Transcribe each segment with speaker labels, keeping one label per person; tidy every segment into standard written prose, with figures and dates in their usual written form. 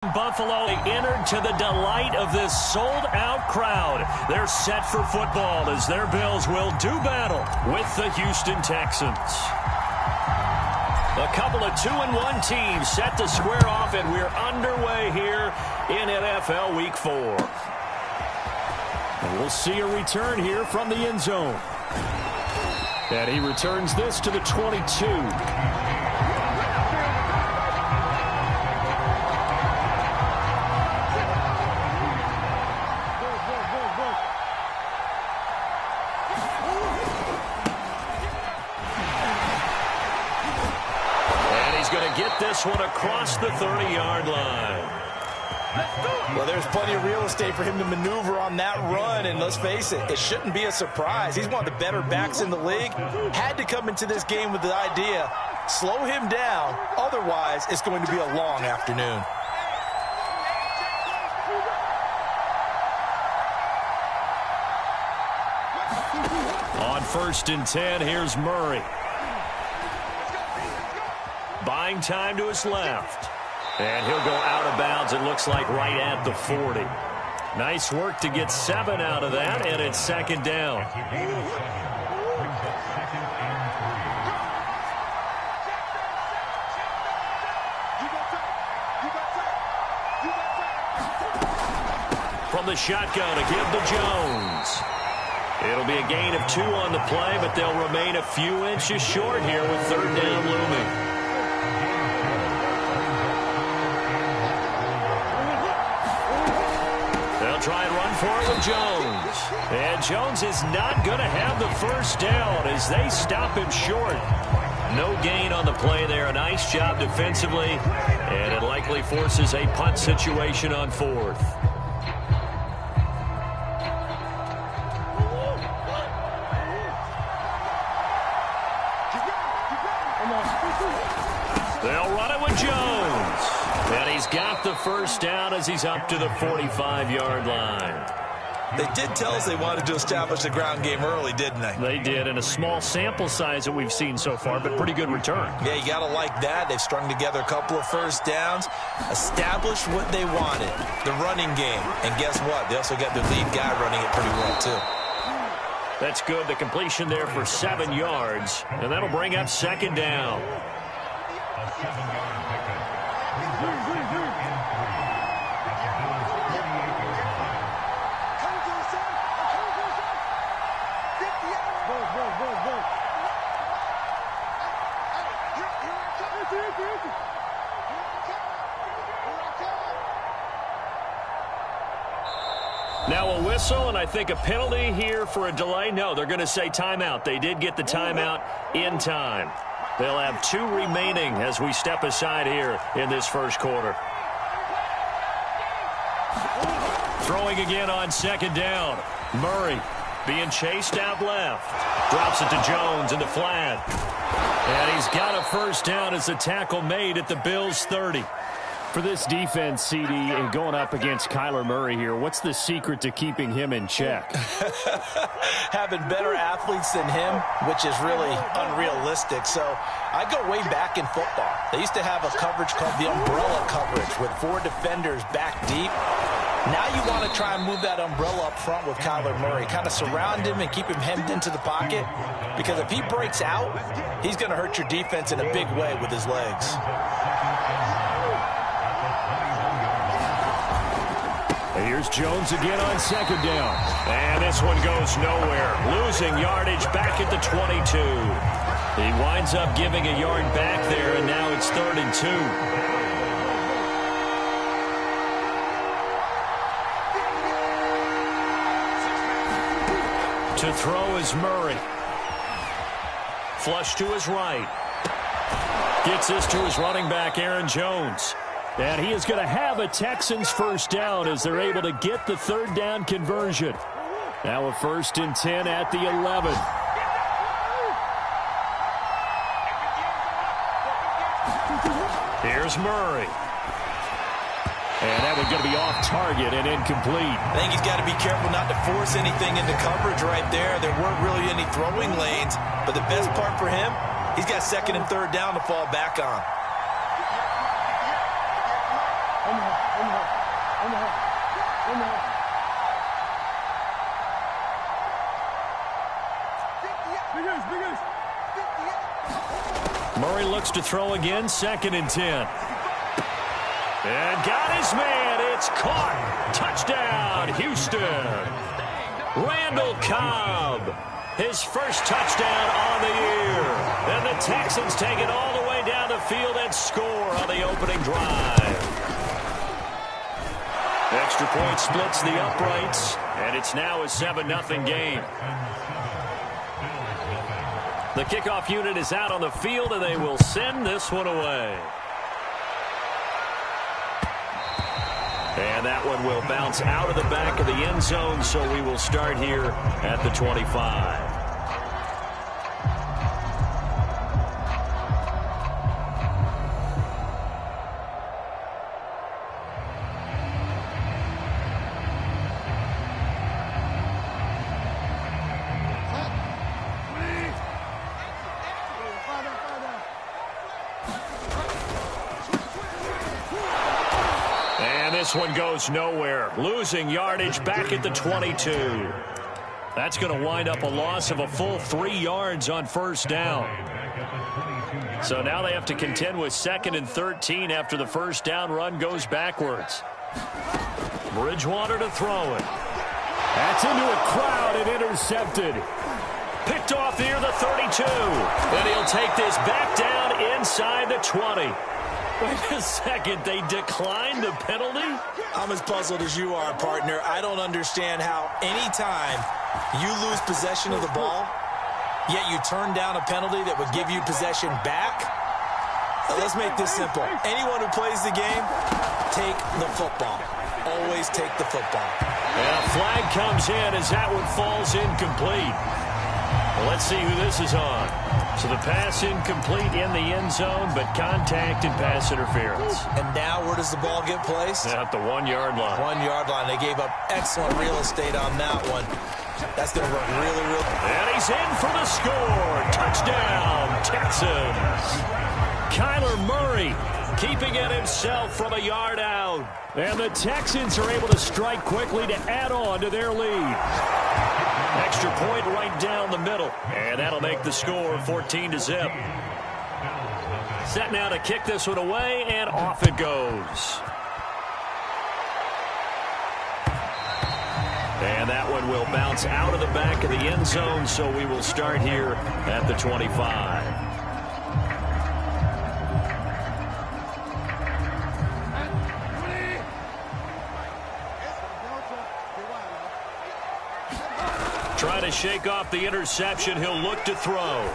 Speaker 1: Buffalo entered to the delight of this sold-out crowd. They're set for football as their Bills will do battle with the Houston Texans. A couple of 2-1 teams set to square off, and we're underway here in NFL Week 4. And we'll see a return here from the end zone. And he returns this to the 22. This one across the 30-yard line.
Speaker 2: Well, there's plenty of real estate for him to maneuver on that run, and let's face it, it shouldn't be a surprise. He's one of the better backs in the league. Had to come into this game with the idea, slow him down, otherwise it's going to be a long afternoon.
Speaker 1: On 1st and 10, here's Murray. Buying time to his left. And he'll go out of bounds, it looks like, right at the 40. Nice work to get 7 out of that, and it's 2nd down. From the shotgun, a give to Jones. It'll be a gain of 2 on the play, but they'll remain a few inches short here with 3rd down looming. Try and run for it with Jones. And Jones is not going to have the 1st down as they stop him short. No gain on the play there. A nice job defensively. And it likely forces a punt situation on 4th. They'll run it with Jones. And he's got the 1st down as he's up to the 45-yard line.
Speaker 2: They did tell us they wanted to establish the ground game early, didn't they?
Speaker 1: They did, and a small sample size that we've seen so far, but pretty good return.
Speaker 2: Yeah, you got to like that. They've strung together a couple of 1st downs, established what they wanted, the running game. And guess what? They also got their lead guy running it pretty well, too.
Speaker 1: That's good. The completion there for 7 yards, and that'll bring up 2nd down. Now a whistle, and I think a penalty here for a delay. No, they're going to say timeout. They did get the timeout in time. They'll have 2 remaining as we step aside here in this 1st quarter. Throwing again on 2nd down. Murray being chased out left. Drops it to Jones in the flat. And he's got a 1st down as the tackle made at the Bills' 30.
Speaker 3: For this defense, CD, and going up against Kyler Murray here, what's the secret to keeping him in check?
Speaker 2: Having better athletes than him, which is really unrealistic. So I go way back in football. They used to have a coverage called the umbrella coverage with 4 defenders back deep. Now you want to try and move that umbrella up front with Kyler Murray. Kind of surround him and keep him hemmed into the pocket. Because if he breaks out, he's going to hurt your defense in a big way with his legs.
Speaker 1: Here's Jones again on 2nd down. And this one goes nowhere. Losing yardage back at the 22. He winds up giving a yard back there, and now it's 3rd and 2. To throw is Murray. Flush to his right. Gets this to his running back, Aaron Jones. And he is going to have a Texans 1st down as they're able to get the 3rd down conversion. Now a 1st and 10 at the 11. Here's Murray. And that one's going to be off target and incomplete.
Speaker 2: I think he's got to be careful not to force anything into coverage right there. There weren't really any throwing lanes. But the best part for him, he's got 2nd and 3rd down to fall back on.
Speaker 1: Murray looks to throw again, 2nd and 10. And got his man. It's caught. Touchdown, Houston. Randall Cobb, his first touchdown on the year. And the Texans take it all the way down the field and score on the opening drive. Extra point splits the uprights, and it's now a 7-0 game. The kickoff unit is out on the field, and they will send this one away. And that one will bounce out of the back of the end zone, so we will start here at the 25. This one goes nowhere. Losing yardage back at the 22. That's going to wind up a loss of a full 3 yards on first down. So now they have to contend with 2nd and 13 after the first down run goes backwards. Bridgewater to throw it.
Speaker 3: That's into a crowd and intercepted.
Speaker 1: Picked off near the 32. And he'll take this back down inside the 20. Wait a second, they declined the penalty?
Speaker 2: I'm as puzzled as you are, partner. I don't understand how any time you lose possession of the ball, yet you turn down a penalty that would give you possession back. Let's make this simple. Anyone who plays the game, take the football. Always take the football.
Speaker 1: And a flag comes in as that one falls incomplete. Well, let's see who this is on. So the pass incomplete in the end zone, but contact and pass interference.
Speaker 2: And now where does the ball get placed?
Speaker 1: At the 1-yard line.
Speaker 2: 1-yard line. They gave up excellent real estate on that one. That's going to work really, really.
Speaker 1: And he's in for the score. Touchdown, Texans. Kyler Murray keeping it himself from a yard out.
Speaker 3: And the Texans are able to strike quickly to add on to their lead.
Speaker 1: Extra point right down the middle. And that'll make the score 14-0. Set now to kick this one away, and off it goes. And that one will bounce out of the back of the end zone, so we will start here at the 25. Trying to shake off the interception. He'll look to throw. And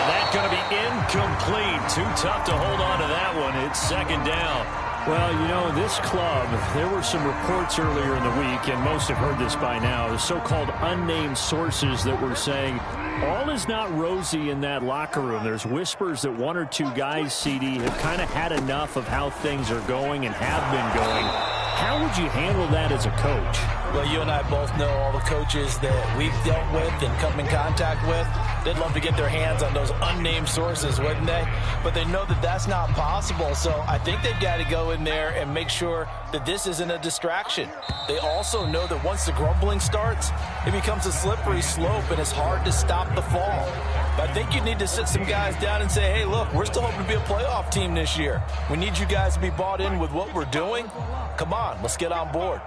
Speaker 1: that's going to be incomplete. Too tough to hold on to that one. It's 2nd down.
Speaker 3: Well, you know, this club, there were some reports earlier in the week, and most have heard this by now, the so-called unnamed sources that were saying all is not rosy in that locker room. There's whispers that 1 or 2 guys, CD, have kind of had enough of how things are going and have been going. How would you handle that as a coach?
Speaker 2: Well, you and I both know all the coaches that we've dealt with and come in contact with. They'd love to get their hands on those unnamed sources, wouldn't they? But they know that that's not possible. So I think they've got to go in there and make sure that this isn't a distraction. They also know that once the grumbling starts, it becomes a slippery slope and it's hard to stop the fall. But I think you need to sit some guys down and say, hey, look, we're still hoping to be a playoff team this year. We need you guys to be bought in with what we're doing. Come on, let's get on board.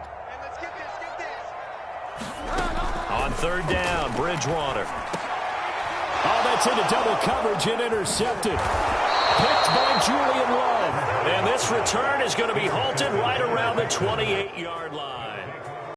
Speaker 1: On 3rd down, Bridgewater.
Speaker 3: Oh, that's into double coverage and intercepted. Picked by Julian Love.
Speaker 1: And this return is going to be halted right around the 28-yard line.